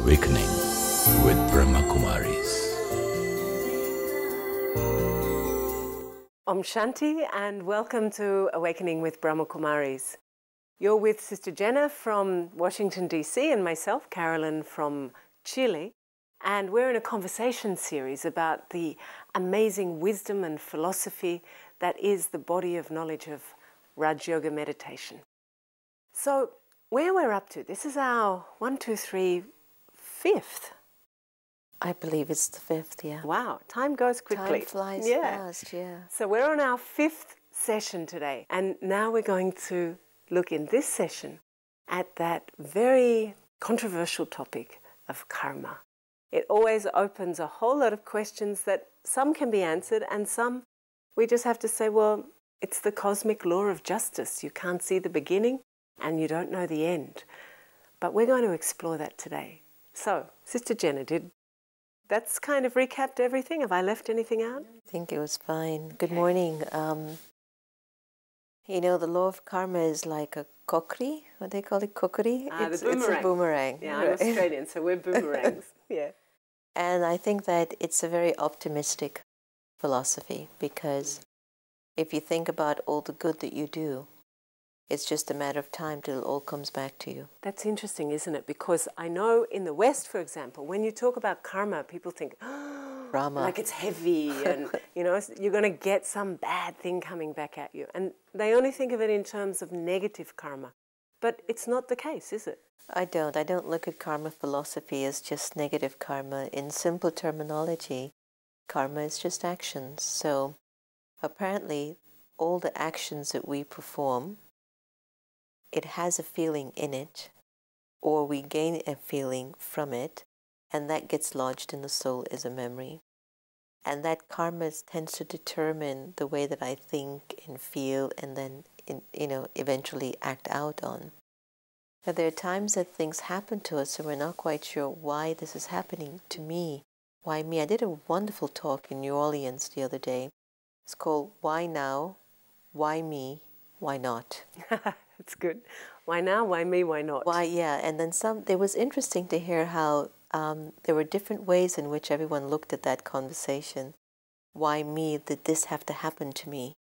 Awakening with Brahma Kumaris. Shanti, and welcome to Awakening with Brahma Kumaris. You're with Sister Jenna from Washington, D.C. and myself, Carolyn, from Chile. And we're in a conversation series about the amazing wisdom and philosophy that is the body of knowledge of Rajyoga meditation. So where we're up to, this is our 5th. I believe it's the 5th, yeah. Wow, time goes quickly. Time flies fast, yeah. So we're on our 5th session today, and now we're going to look in this session at that very controversial topic of karma. It always opens a whole lot of questions that some can be answered and some we just have to say, well, it's the cosmic law of justice. You can't see the beginning and you don't know the end. But we're going to explore that today. So, Sister Jenna, that's kind of recapped everything? Have I left anything out? I think it was fine. Good morning. You know, the law of karma is like a kokri. What do they call it? Kokri? The boomerang. It's a boomerang. Yeah, I'm Australian, so we're boomerangs. Yeah. And I think that it's a very optimistic philosophy because if you think about all the good that you do, it's just a matter of time till it all comes back to you. That's interesting, isn't it? Because I know in the West, for example, when you talk about karma, people think, oh, Brahma. like it's heavy and, you know, you're going to get some bad thing coming back at you. And they only think of it in terms of negative karma. But it's not the case, is it? I don't look at karma philosophy as just negative karma. In simple terminology, karma is just actions. So apparently all the actions that we perform, it has a feeling in it, or we gain a feeling from it, and that gets lodged in the soul as a memory. And that karma tends to determine the way that I think and feel and then, eventually act out on. Now, there are times that things happen to us and we're not quite sure why this is happening to me. Why me? I did a wonderful talk in New Orleans the other day. It's called Why Now? Why Me? Why Not? That's good. Why now? Why me? Why not? Why, yeah. And then it was interesting to hear how there were different ways in which everyone looked at that conversation. Why me? Did this have to happen to me?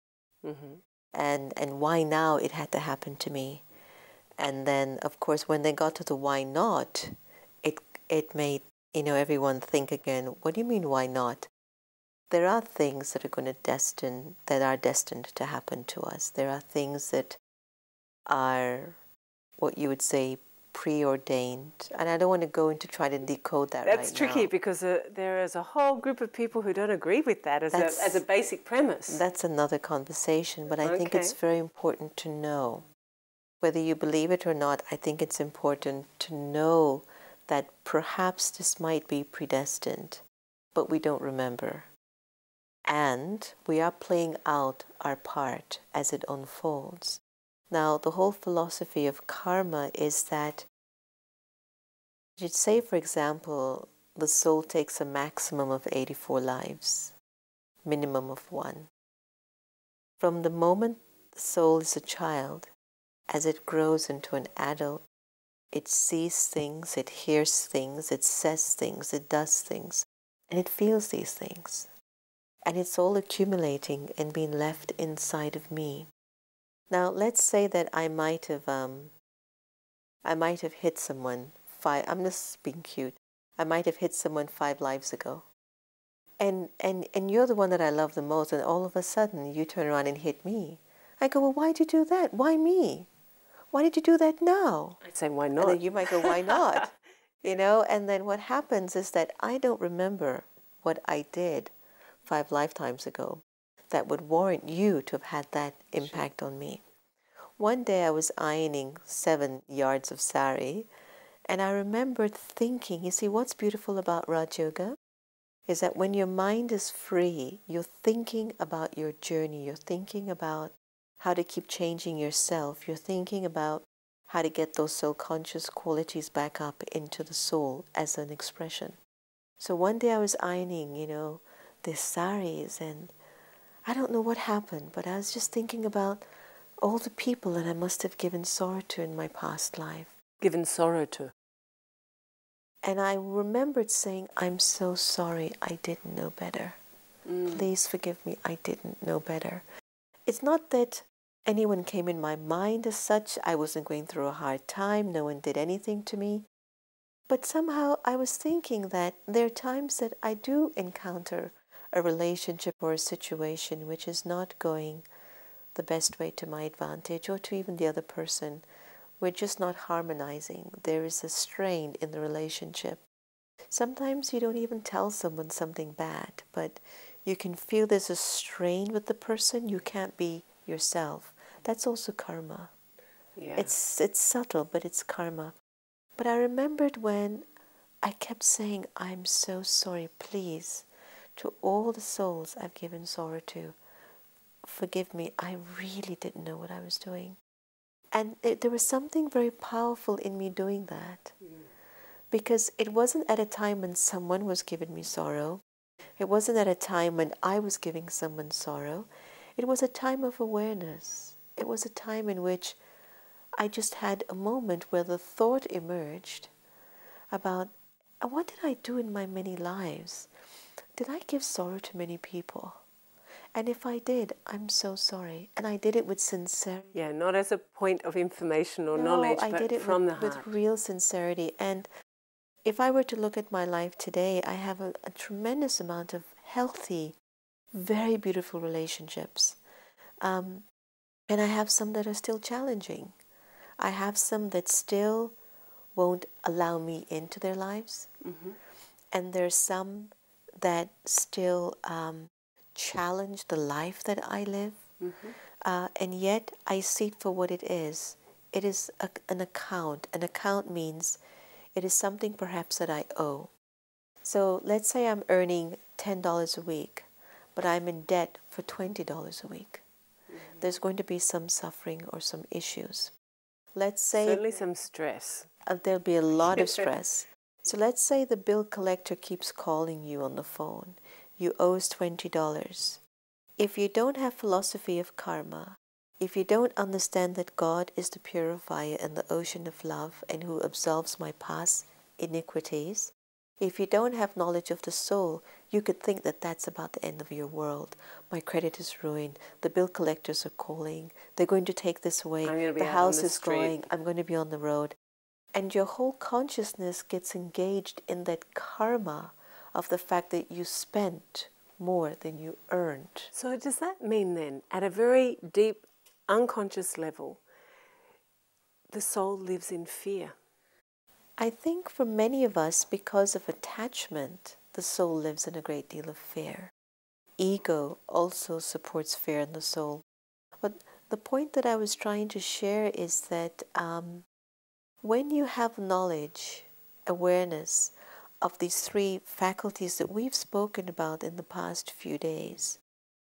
Mm-hmm. And why now it had to happen to me? And then, of course, when they got to the why not, it made, everyone think again, what do you mean why not? There are things that are destined to happen to us. There are things that are what you would say preordained. And I don't want to go into try to decode that. That's tricky because there is a whole group of people who don't agree with that as a basic premise. That's another conversation, but I think it's very important to know. Whether you believe it or not, I think it's important to know that perhaps this might be predestined, but we don't remember. And we are playing out our part as it unfolds. Now, the whole philosophy of karma is that you'd say, for example, the soul takes a maximum of 84 lives, minimum of 1. From the moment the soul is a child, as it grows into an adult, it sees things, it hears things, it says things, it does things, and it feels these things. And it's all accumulating and being left inside of me. Now, let's say that I might have hit someone I'm just being cute. I might have hit someone 5 lives ago. And you're the one that I love the most, and all of a sudden you turn around and hit me. I go, well, why'd you do that? Why me? Why did you do that now? I'd say, why not? And then you might go, why not? And then what happens is that I don't remember what I did 5 lifetimes ago that would warrant you to have had that impact on me. One day I was ironing 7 yards of sari, and I remembered thinking, you see, what's beautiful about Rajyoga is that when your mind is free, you're thinking about your journey, you're thinking about how to keep changing yourself, you're thinking about how to get those soul-conscious qualities back up into the soul as an expression. So one day I was ironing, these saris, and I don't know what happened, but I was just thinking about all the people that I must have given sorrow to in my past life. Given sorrow to? And I remembered saying, I'm so sorry, I didn't know better. Please forgive me, I didn't know better. It's not that anyone came in my mind as such. I wasn't going through a hard time. No one did anything to me. But somehow I was thinking that there are times that I do encounter a relationship or a situation which is not going the best way to my advantage or to even the other person. We're just not harmonizing. There is a strain in the relationship. Sometimes you don't even tell someone something bad, but you can feel there's a strain with the person. You can't be yourself. That's also karma. Yeah. It's subtle, but it's karma. But I remembered when I kept saying, I'm so sorry, please, to all the souls I've given sorrow to. Forgive me, I really didn't know what I was doing. And there was something very powerful in me doing that. Because it wasn't at a time when someone was giving me sorrow. It wasn't at a time when I was giving someone sorrow. It was a time of awareness. It was a time in which I just had a moment where the thought emerged about, what did I do in my many lives? Did I give sorrow to many people? And if I did, I'm so sorry. And I did it with sincerity. Yeah, not as a point of information or knowledge, I but did it from the heart. with real sincerity. And if I were to look at my life today, I have a tremendous amount of healthy, very beautiful relationships. And I have some that are still challenging. I have some that still won't allow me into their lives. And there's some that still challenge the life that I live. And yet I see it for what it is. It is an account. An account means it is something perhaps that I owe. So let's say I'm earning $10 a week, but I'm in debt for $20 a week. There's going to be some suffering or some issues. Let's say certainly some stress. There'll be a lot of stress. So let's say the bill collector keeps calling you on the phone. You owe us $20. If you don't have philosophy of karma, if you don't understand that God is the purifier and the ocean of love and who absolves my past iniquities, if you don't have knowledge of the soul, you could think that that's about the end of your world. My credit is ruined. The bill collectors are calling. They're going to take this away. The house is going. I'm going to be on the road. And your whole consciousness gets engaged in that karma of the fact that you spent more than you earned. So does that mean then, at a very deep, unconscious level, the soul lives in fear? I think for many of us, because of attachment, the soul lives in a great deal of fear. Ego also supports fear in the soul. But the point that I was trying to share is that when you have knowledge, awareness of these three faculties that we've spoken about in the past few days,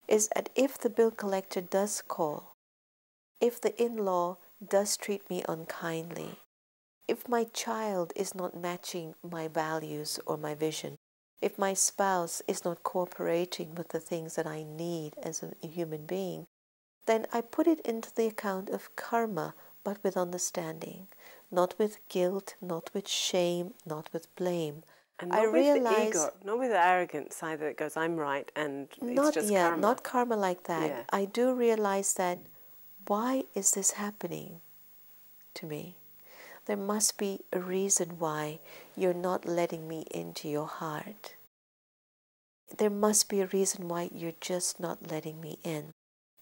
is that if the bill collector does call, if the in-law does treat me unkindly, if my child is not matching my values or my vision, if my spouse is not cooperating with the things that I need as a human being, then I put it into the account of karma, but with understanding, not with guilt, not with shame, not with blame. And not with the ego, not with arrogance either. It goes, I'm right, and it's just karma. Not karma like that. Yeah. I do realize that, why is this happening to me? There must be a reason why you're not letting me into your heart. There must be a reason why you're just not letting me in.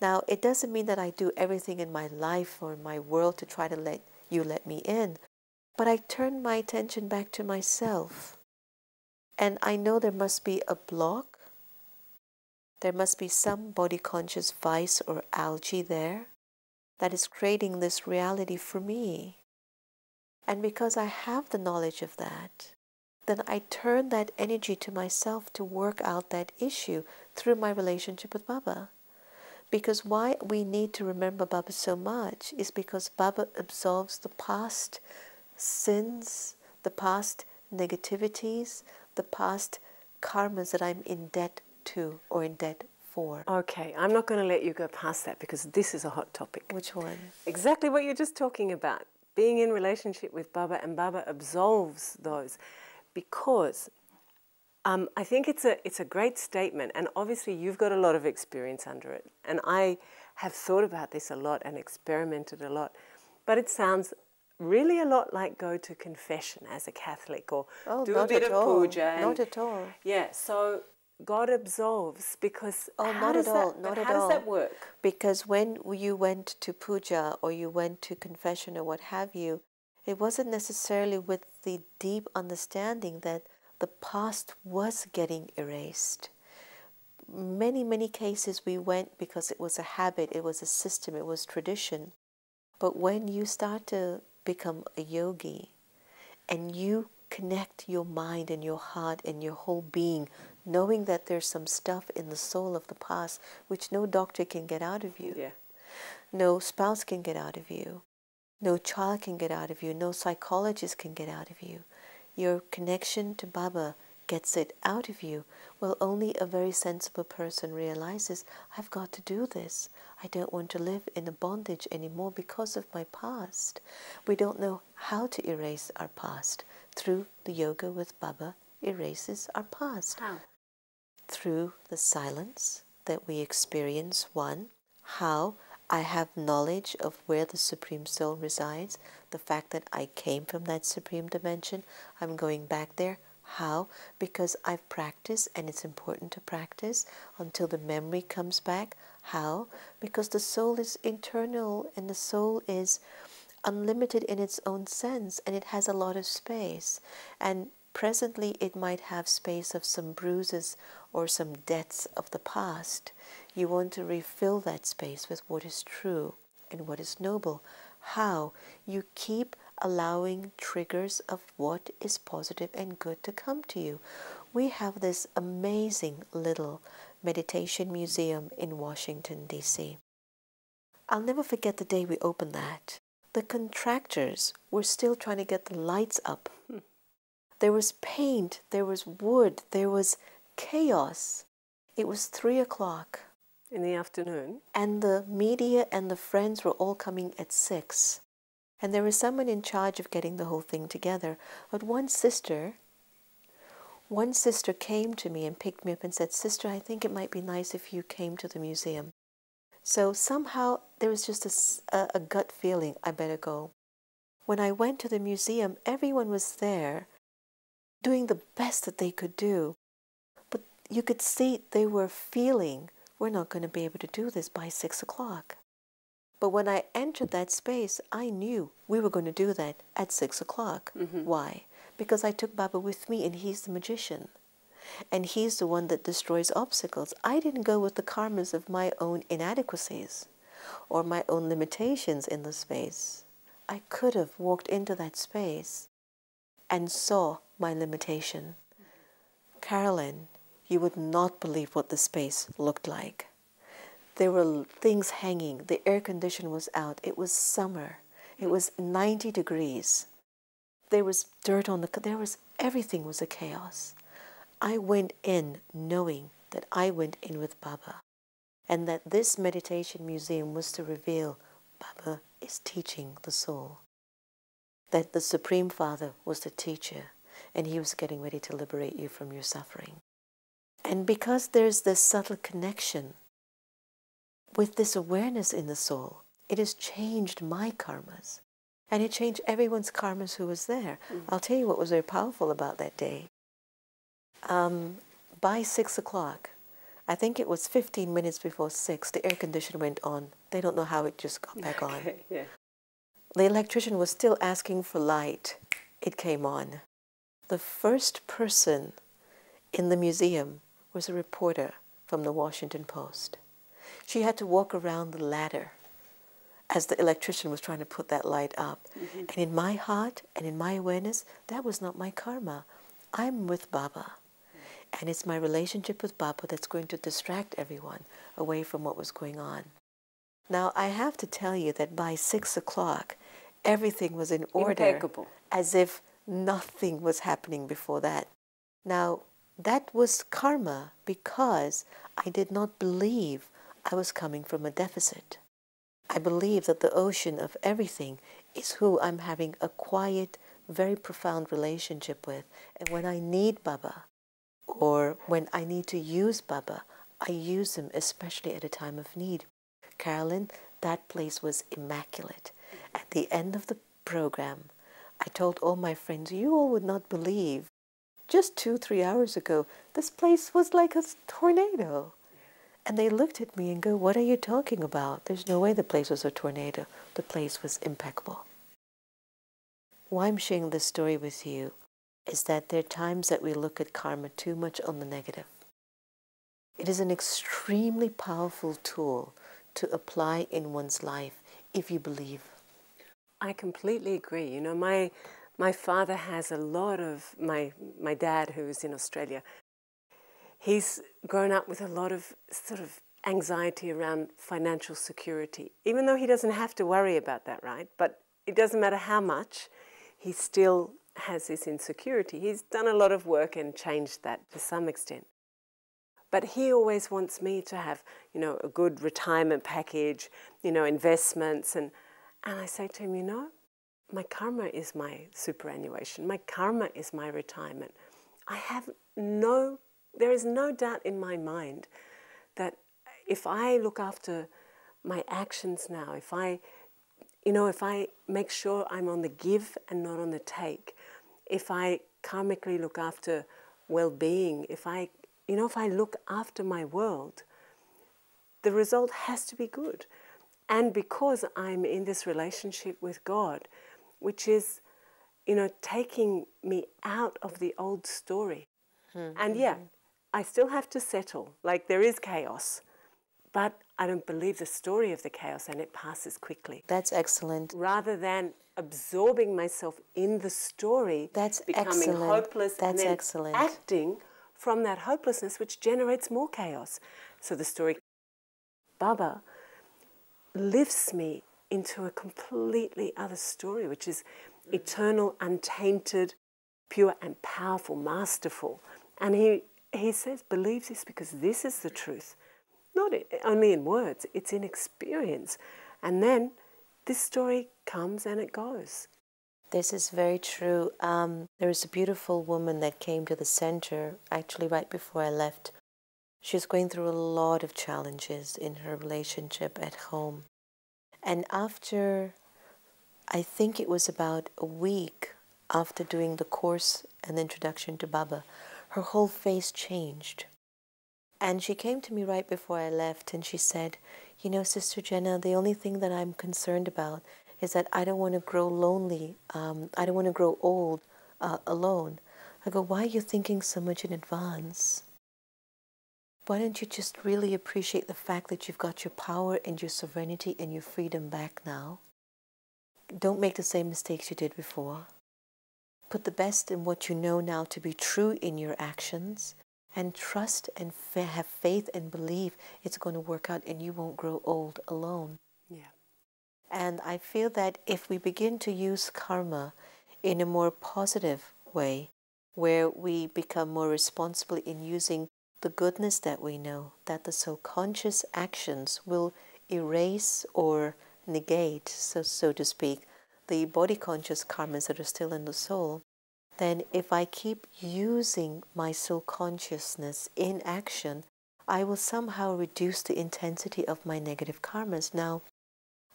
Now, it doesn't mean that I do everything in my life or in my world to try to let you let me in, but I turn my attention back to myself. And I know there must be a block. There must be some body-conscious vice or algae there that is creating this reality for me. And because I have the knowledge of that, then I turn that energy to myself to work out that issue through my relationship with Baba. Because why we need to remember Baba so much is because Baba absolves the past sins, the past negativities, the past karmas that I'm in debt to or in debt for. Okay, I'm not going to let you go past that because this is a hot topic. Which one? Exactly what you're just talking about. Being in relationship with Baba, and Baba absolves those. because I think it's a great statement, and obviously you've got a lot of experience under it, and I have thought about this a lot and experimented a lot, but it sounds really a lot like go to confession as a Catholic, or do a bit of puja. Not at all. Yeah, so God absolves, because Not at all. how does that work? Because when you went to puja or you went to confession or what have you, it wasn't necessarily with the deep understanding that the past was getting erased. Many cases we went because it was a habit, it was a system, it was tradition. But when you start to become a yogi and you connect your mind and your heart and your whole being, knowing that there's some stuff in the soul of the past which no doctor can get out of you, no spouse can get out of you, no child can get out of you, no psychologist can get out of you. Your connection to Baba gets it out of you. Well, only a very sensible person realizes, I've got to do this. I don't want to live in a bondage anymore because of my past. We don't know how to erase our past. Through the yoga with Baba erases our past. How? Through the silence that we experience, one. How? I have knowledge of where the Supreme Soul resides, the fact that I came from that Supreme Dimension, I'm going back there. How? Because I've practiced, and it's important to practice until the memory comes back. How? Because the soul is internal, and the soul is unlimited in its own sense, and it has a lot of space. And presently it might have space of some bruises or some debts of the past. You want to refill that space with what is true and what is noble. How? You keep allowing triggers of what is positive and good to come to you. We have this amazing little meditation museum in Washington, D.C. I'll never forget the day we opened that. The contractors were still trying to get the lights up. There was paint, there was wood, there was chaos. It was 3 o'clock. In the afternoon? And the media and the friends were all coming at 6. And there was someone in charge of getting the whole thing together. But one sister came to me and picked me up and said, Sister, I think it might be nice if you came to the museum. So somehow there was just a gut feeling, I better go. When I went to the museum, everyone was there doing the best that they could do. But you could see they were feeling, we're not going to be able to do this by 6 o'clock. But when I entered that space, I knew we were going to do that at 6 o'clock. Why? Because I took Baba with me, and he's the magician. And he's the one that destroys obstacles. I didn't go with the karmas of my own inadequacies or my own limitations in the space. I could have walked into that space and saw my limitation. Carolyn, you would not believe what the space looked like. There were things hanging. The air condition was out. It was summer. It was 90 degrees. There was dirt on everything was a chaos. I went in knowing that I went in with Baba, and that this meditation museum was to reveal Baba is teaching the soul. That the Supreme Father was the teacher, and he was getting ready to liberate you from your suffering. And because there's this subtle connection with this awareness in the soul, it has changed my karmas. And it changed everyone's karmas who was there. I'll tell you what was very powerful about that day. By 6 o'clock, I think it was 15 minutes before 6, the air conditioner went on. They don't know how it just got back on. Yeah. The electrician was still asking for light. It came on. The first person in the museum was a reporter from the Washington Post. She had to walk around the ladder as the electrician was trying to put that light up. And in my heart and in my awareness, that was not my karma. I'm with Baba. And it's my relationship with Baba that's going to distract everyone away from what was going on. Now, I have to tell you that by 6 o'clock, everything was in order. Impeccable. As if nothing was happening before that. Now, that was karma because I did not believe I was coming from a deficit. I believe that the ocean of everything is who I'm having a quiet, very profound relationship with. And when I need Baba, or when I need to use Baba, I use him, especially at a time of need. Carolyn, that place was immaculate. At the end of the program, I told all my friends, you all would not believe, just 2-3 hours ago, this place was like a tornado. And they looked at me and go, what are you talking about? There's no way the place was a tornado. The place was impeccable. Why I'm sharing this story with you is that there are times that we look at karma too much on the negative. It is an extremely powerful tool to apply in one's life if you believe. I completely agree. You know, my father has a lot of, my dad, who is in Australia, he's grown up with a lot of sort of anxiety around financial security, even though he doesn't have to worry about that, right? But it doesn't matter how much, he still has this insecurity. He's done a lot of work and changed that to some extent. But he always wants me to have, you know, a good retirement package, you know, investments. And I say to him, you know, my karma is my superannuation. My karma is my retirement. There is no doubt in my mind that if I look after my actions now, if I make sure I'm on the give and not on the take, if I karmically look after well-being, if I look after my world, the result has to be good. And because I'm in this relationship with God, which is, you know, taking me out of the old story. And yeah, I still have to settle. Like, there is chaos, but I don't believe the story of the chaos, and it passes quickly. That's excellent. Rather than absorbing myself in the story, becoming hopeless, and then acting from that hopelessness, which generates more chaos. So the story, Baba, lifts me into a completely other story, which is eternal, untainted, pure and powerful, masterful. And he says, believe this because this is the truth. Not only in words, it's in experience. And then this story comes and it goes. This is very true. There was a beautiful woman that came to the center, actually right before I left. She was going through a lot of challenges in her relationship at home. And after, I think it was about a week after doing the course and introduction to Baba, her whole face changed. And she came to me right before I left and she said, you know, Sister Jenna, the only thing that I'm concerned about is that I don't want to grow lonely. I don't want to grow old alone. I go, why are you thinking so much in advance? Why don't you just really appreciate the fact that you've got your power and your sovereignty and your freedom back now? Don't make the same mistakes you did before. Put the best in what you know now to be true in your actions. And trust and have faith and believe it's going to work out and you won't grow old alone. Yeah. And I feel that if we begin to use karma in a more positive way, where we become more responsible in using the goodness that we know, that the subconscious actions will erase or negate, so to speak, the body conscious karmas that are still in the soul, then if I keep using my soul consciousness in action, I will somehow reduce the intensity of my negative karmas. Now,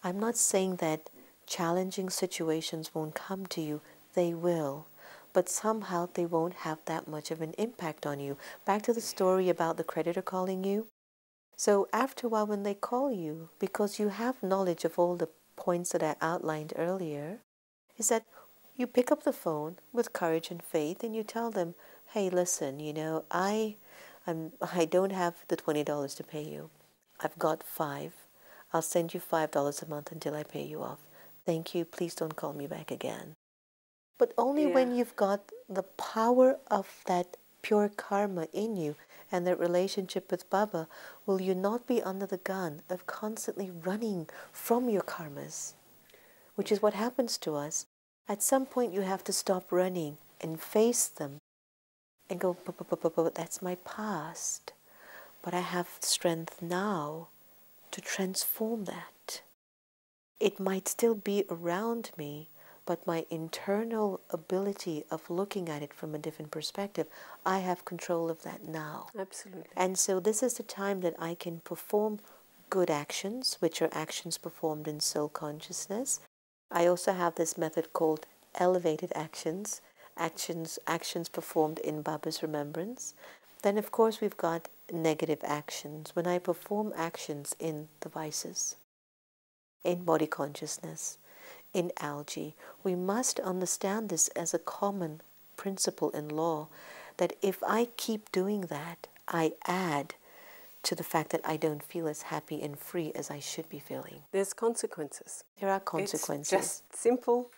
I'm not saying that challenging situations won't come to you. They will. But somehow they won't have that much of an impact on you. Back to the story about the creditor calling you. So after a while when they call you, because you have knowledge of all the points that I outlined earlier, is that you pick up the phone with courage and faith and you tell them, hey, listen, you know, I don't have the $20 to pay you. I've got $5. I'll send you $5 a month until I pay you off. Thank you. Please don't call me back again. But only when you've got the power of that pure karma in you and that relationship with Baba will you not be under the gun of constantly running from your karmas, which is what happens to us. At some point you have to stop running and face them and go, that's my past. But I have strength now to transform that. It might still be around me, but my internal ability of looking at it from a different perspective, I have control of that now. Absolutely. And so this is the time that I can perform good actions, which are actions performed in soul consciousness. I also have this method called elevated actions, actions performed in Baba's remembrance. Then, of course, we've got negative actions. When I perform actions in the vices, in body consciousness, in algae, we must understand this as a common principle in law, that if I keep doing that, I add to the fact that I don't feel as happy and free as I should be feeling. There's consequences. There are consequences. It's just simple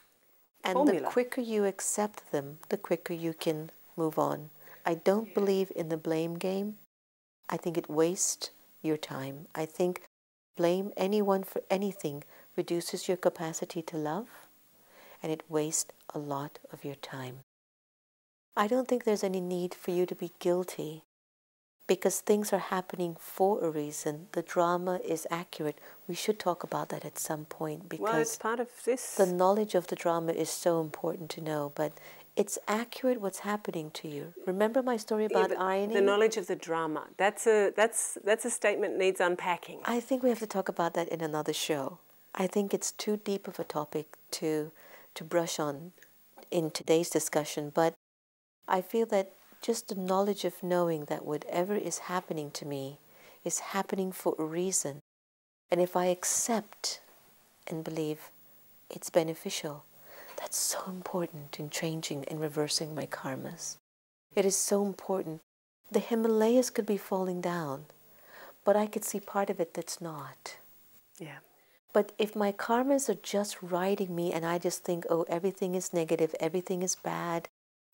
formula. And the quicker you accept them, the quicker you can move on. I don't believe in the blame game. I think it wastes your time. I think blame anyone for anything reduces your capacity to love, and it wastes a lot of your time. I don't think there's any need for you to be guilty, because things are happening for a reason. The drama is accurate. We should talk about that at some point, because well, it's part of this. The knowledge of the drama is so important to know, but it's accurate what's happening to you. Remember my story about ironing? The knowledge of the drama. That's a statement that needs unpacking. I think we have to talk about that in another show. I think it's too deep of a topic to brush on in today's discussion, but I feel that just the knowledge of knowing that whatever is happening to me is happening for a reason. And if I accept and believe it's beneficial, that's so important in changing and reversing my karmas. It is so important. The Himalayas could be falling down, but I could see part of it that's not. Yeah. But if my karmas are just riding me and I just think, oh, everything is negative, everything is bad,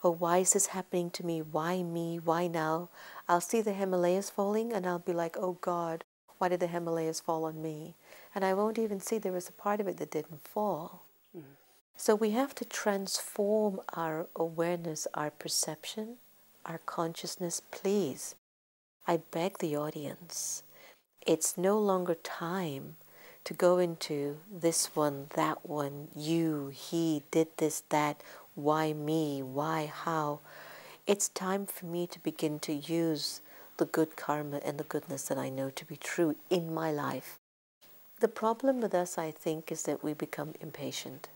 oh, why is this happening to me? Why me? Why now? I'll see the Himalayas falling and I'll be like, oh God, why did the Himalayas fall on me? And I won't even see there was a part of it that didn't fall. Mm. So we have to transform our awareness, our perception, our consciousness. Please, I beg the audience, it's no longer time to go into this one, that one, you, he, did this, that, why me, why, how. It's time for me to begin to use the good karma and the goodness that I know to be true in my life. The problem with us, I think, is that we become impatient.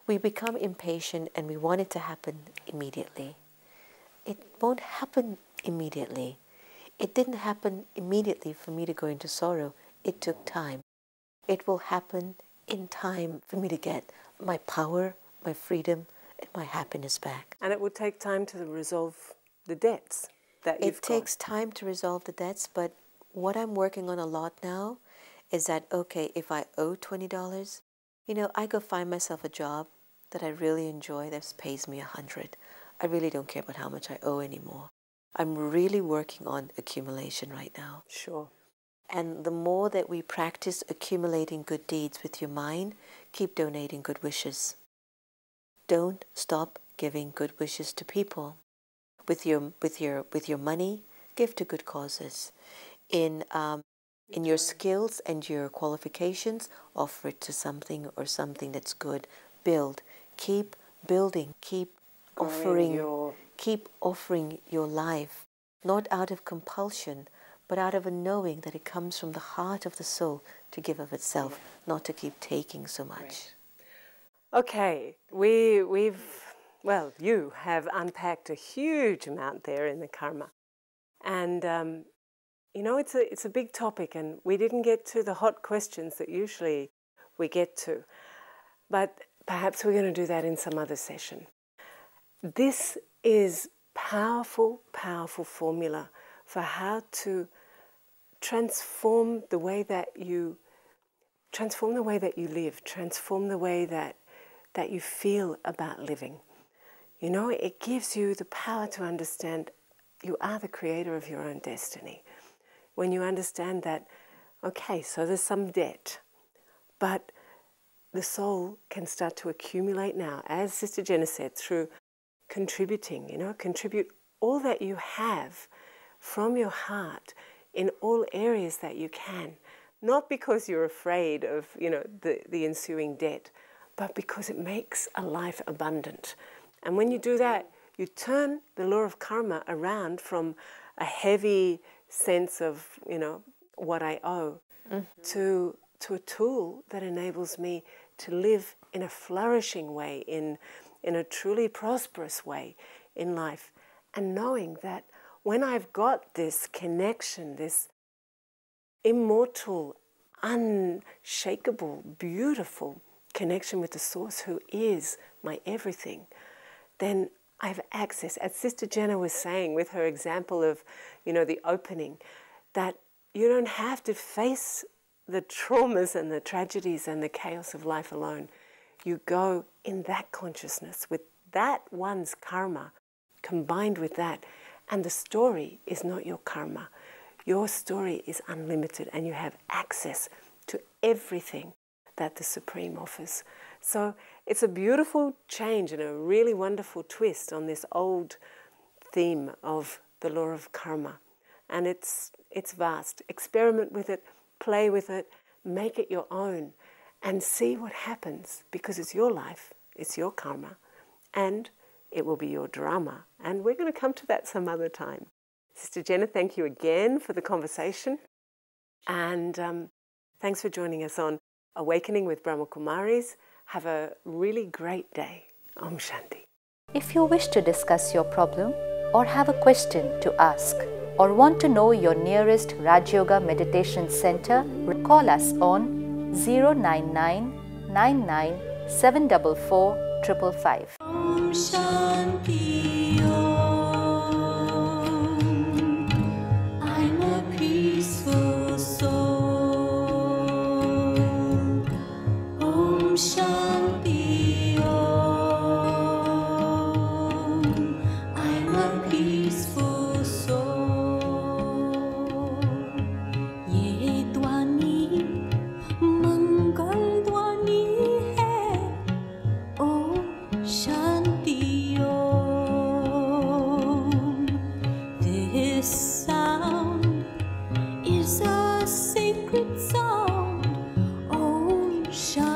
We become impatient and we want it to happen immediately. It won't happen immediately. It didn't happen immediately for me to go into sorrow. It took time. It will happen in time for me to get my power, my freedom, and my happiness back. And it will take time to resolve the debts that you've got. It takes time to resolve the debts, but what I'm working on a lot now is that, okay, if I owe $20, I go find myself a job that I really enjoy that pays me $100. I really don't care about how much I owe anymore. I'm really working on accumulation right now. Sure. And the more that we practice accumulating good deeds with your mind, keep donating good wishes. Don't stop giving good wishes to people. With your money, give to good causes. In your skills and your qualifications, offer it to something or something that's good. Build. Keep building. Keep offering your life, not out of compulsion, but out of a knowing that it comes from the heart of the soul to give of itself, not to keep taking so much. Right. Okay, you have unpacked a huge amount there in the karma. And, it's a big topic, and we didn't get to the hot questions that usually we get to. But perhaps we're going to do that in some other session. This is powerful, powerful formula for how to transform the way that you live, transform the way that you feel about living. It gives you the power to understand you are the creator of your own destiny. When you understand that, okay, so there's some debt, but the soul can start to accumulate now, as Sister Jenna said, through contributing, contribute all that you have from your heart in all areas that you can. Not because you're afraid of, the ensuing debt, but because it makes a life abundant. And when you do that, you turn the law of karma around from a heavy sense of, you know, what I owe, to a tool that enables me to live in a flourishing way, in a truly prosperous way in life. And knowing that when I've got this connection, this immortal, unshakable, beautiful connection with the Source who is my everything, then I have access, as Sister Jenna was saying with her example of, you know, the opening, that you don't have to face the traumas and the tragedies and the chaos of life alone. You go in that consciousness with that one's karma combined with that, and the story is not your karma. Your story is unlimited and you have access to everything that the Supreme offers. So it's a beautiful change and a really wonderful twist on this old theme of the law of karma. And it's vast. Experiment with it, play with it, make it your own, and see what happens, because it's your life, it's your karma, and it will be your drama. And we're going to come to that some other time. Sister Jenna, thank you again for the conversation. And thanks for joining us on Awakening with Brahma Kumaris. Have a really great day. Om Shanti. If you wish to discuss your problem or have a question to ask or want to know your nearest Rajyoga Meditation Center, call us on 099 99 744 555. Om Shanti. I'm a peaceful soul. Om Shanti. I'm a peaceful soul. Ye dwani mangal dwani hai. Om Shanti Om. This sound is a sacred sound. Om Shanti.